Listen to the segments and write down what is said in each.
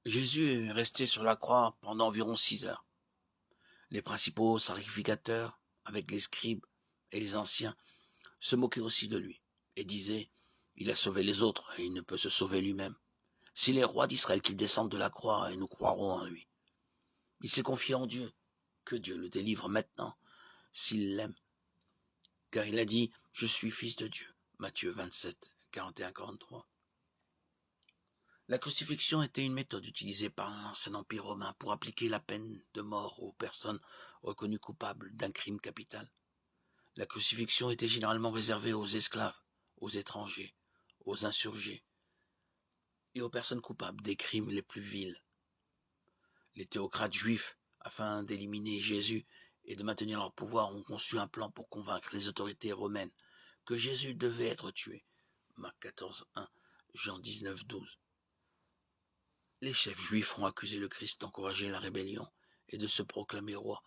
Jésus est resté sur la croix pendant environ 6 heures. Les principaux sacrificateurs, avec les scribes et les anciens, se moquaient aussi de lui et disaient « Il a sauvé les autres et il ne peut se sauver lui-même. S'il est roi d'Israël, qu'il descende de la croix et nous croirons en lui. Il s'est confié en Dieu, que Dieu le délivre maintenant, s'il l'aime. Car il a dit « Je suis fils de Dieu ». Matthieu 27, 41-43. La crucifixion était une méthode utilisée par l'ancien empire romain pour appliquer la peine de mort aux personnes reconnues coupables d'un crime capital. La crucifixion était généralement réservée aux esclaves, aux étrangers, aux insurgés et aux personnes coupables des crimes les plus vils. Les théocrates juifs, afin d'éliminer Jésus et de maintenir leur pouvoir, ont conçu un plan pour convaincre les autorités romaines que Jésus devait être tué. Marc 14, 1, Jean 19, 12. Les chefs juifs ont accusé le Christ d'encourager la rébellion et de se proclamer roi.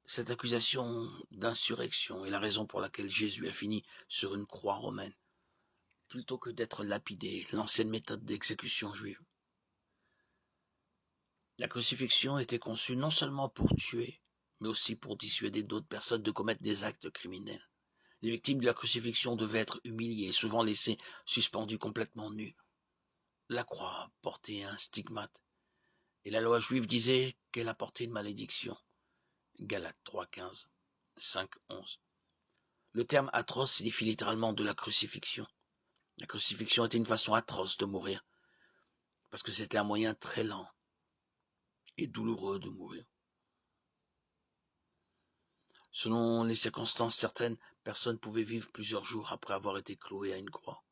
Cette accusation d'insurrection est la raison pour laquelle Jésus a fini sur une croix romaine, plutôt que d'être lapidé, l'ancienne méthode d'exécution juive. La crucifixion était conçue non seulement pour tuer, mais aussi pour dissuader d'autres personnes de commettre des actes criminels. Les victimes de la crucifixion devaient être humiliées et souvent laissées suspendues complètement nues. La croix portait un stigmate, et la loi juive disait qu'elle apportait une malédiction. Galates 3.15, 5.11. Le terme atroce signifie littéralement de la crucifixion. La crucifixion était une façon atroce de mourir, parce que c'était un moyen très lent et douloureux de mourir. Selon les circonstances, certaines personnes pouvaient vivre plusieurs jours après avoir été clouées à une croix.